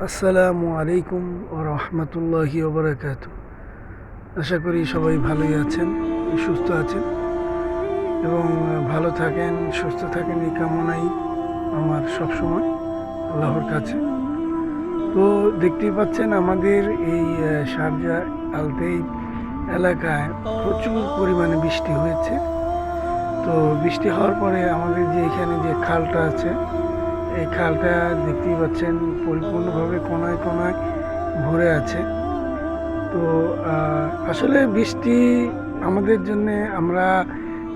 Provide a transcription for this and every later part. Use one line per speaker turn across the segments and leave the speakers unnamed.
আসসালামু আলাইকুম ও রহমতুল্লাহি ওবরাকাতু। আশা করি সবাই ভালোই আছেন, সুস্থ আছেন এবং ভালো থাকেন, সুস্থ থাকেন এই কামনাই আমার সবসময় আল্লাহর কাছে। তো দেখতেই পাচ্ছেন আমাদের এই শারজা আলতেই এলাকায় প্রচুর পরিমাণে বৃষ্টি হয়েছে। তো বৃষ্টি হওয়ার পরে আমাদের যে এখানে যে খালটা আছে, এই খালটা দেখতেই পাচ্ছেন পরিপূর্ণভাবে কোনায় কোনায় ভরে আছে। তো আসলে বৃষ্টি আমাদের জন্যে, আমরা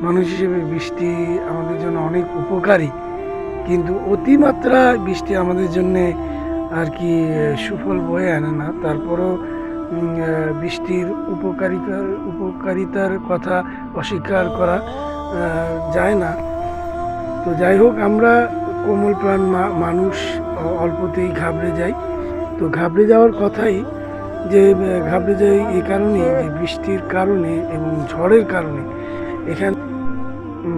মানুষ হিসেবে বৃষ্টি আমাদের জন্য অনেক উপকারী, কিন্তু অতিমাত্রা বৃষ্টি আমাদের জন্যে আর কি সুফল বয়ে আনে না। তারপরও বৃষ্টির উপকারিতার কথা অস্বীকার করা যায় না। তো যাই হোক, আমরা কোমল প্রাণ মানুষ অল্পতেই ঘাবড়ে যাই। তো ঘাবড়ে যাওয়ার কথাই, যে ঘাবড়ে যাই এই কারণে যে বৃষ্টির কারণে এবং ঝড়ের কারণে এখানে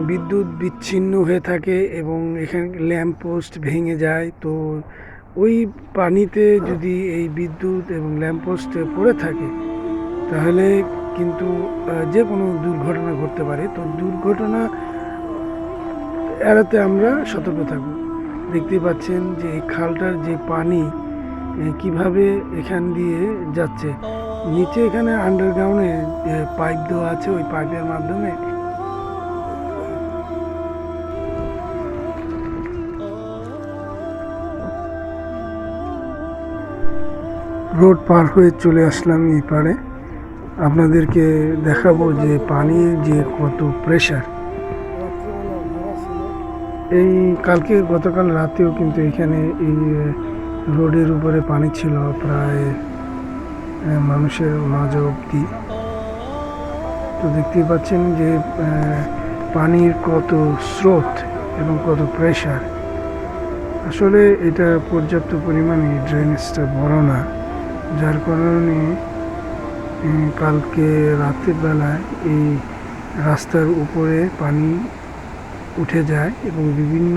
বিদ্যুৎ বিচ্ছিন্ন হয়ে থাকে এবং এখানে ল্যাম্প পোস্ট ভেঙে যায়। তো ওই পানিতে যদি এই বিদ্যুৎ এবং ল্যাম্প পোস্ট পড়ে থাকে তাহলে কিন্তু যে কোনো দুর্ঘটনা ঘটতে পারে। তো দুর্ঘটনা এড়াতে আমরা সতর্ক থাকব। দেখতেই পাচ্ছেন যে এই খালটার যে পানি কিভাবে এখান দিয়ে যাচ্ছে, নিচে এখানে আন্ডারগ্রাউন্ডে পাইপ দেওয়া আছে, ওই পাইপের মাধ্যমে রোড পার হয়ে চলে আসলাম এই পারে। আপনাদেরকে দেখাবো যে পানির যে কত প্রেশার। এই গতকাল রাতেও কিন্তু এখানে এই রোডের উপরে পানি ছিল প্রায় মানুষের মাঝ অব্দি। তো দেখতেই পাচ্ছেন যে পানির কত স্রোত এবং কত প্রেশার। আসলে এটা পর্যাপ্ত পরিমাণে ড্রেনেজটা বড় না, যার কারণে কালকে রাতের বেলায় এই রাস্তার উপরে পানি উঠে যায় এবং বিভিন্ন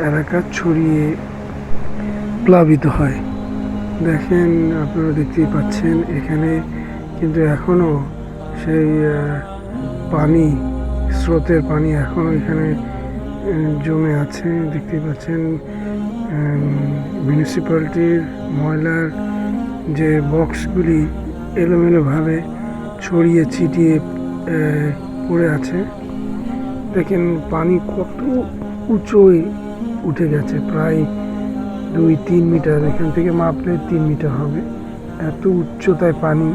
এলাকা ছড়িয়ে প্লাবিত হয়। দেখেন, আপনারা দেখতেই পাচ্ছেন এখানে কিন্তু এখনও সেই পানি, স্রোতের পানি এখনও এখানে জমে আছে। দেখতেই পাচ্ছেন মিউনিসিপ্যালিটির ময়লার যে বক্সগুলি এলোমেলোভাবে ছড়িয়ে ছিটিয়ে পড়ে আছে। দেখেন পানি কত উঁচুই উঠে গেছে, প্রায় 2-3 মিটার, এখান থেকে মাপলে 3 মিটার হবে, এত উচ্চতায় পানি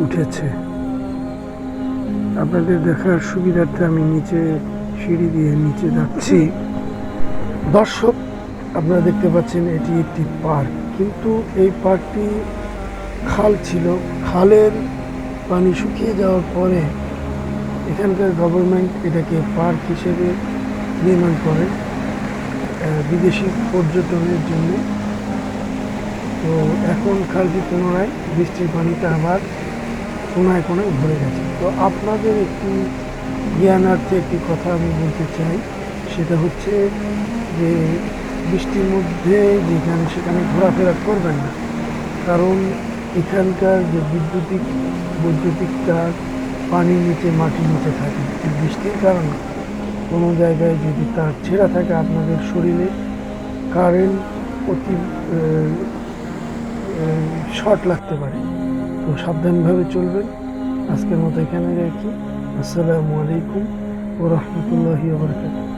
উঠেছে। আপনাদের দেখার সুবিধার্থে আমি নিচে সিঁড়ি দিয়ে নিচে যাচ্ছি। দর্শক, আপনারা দেখতে পাচ্ছেন এটি একটি পার্ক, কিন্তু এই পার্কটি খাল ছিল। খালের পানি শুকিয়ে যাওয়ার পরে এখানকার গভর্নমেন্ট এটাকে পার্ক হিসেবে নির্মাণ করে বিদেশি পর্যটনের জন্য। তো এখন খালটি পুনরায় বৃষ্টির পানিতে আবার কোনায় কোনায় ভরে গেছে। তো আপনাদের একটি জ্ঞানার্থে একটি কথা আমি বলতে চাই, সেটা হচ্ছে যে বৃষ্টির মধ্যে যেখানে সেখানে ঘোরাফেরা করবেন না, কারণ এখানকার যে বৈদ্যুতিক তার পানির নিচে, মাটির নিচে থাকে। এই বৃষ্টির কারণে কোনো জায়গায় যদি তার ছেঁড়া থাকে, আপনাদের শরীরে কারেন্ট অতি শর্ট লাগতে পারে। তো সাবধানভাবে চলবেন। আজকের মতো এখানে রাখি। আসসালামু আলাইকুম ওয়া রাহমাতুল্লাহি ওয়া বারাকাতুহু।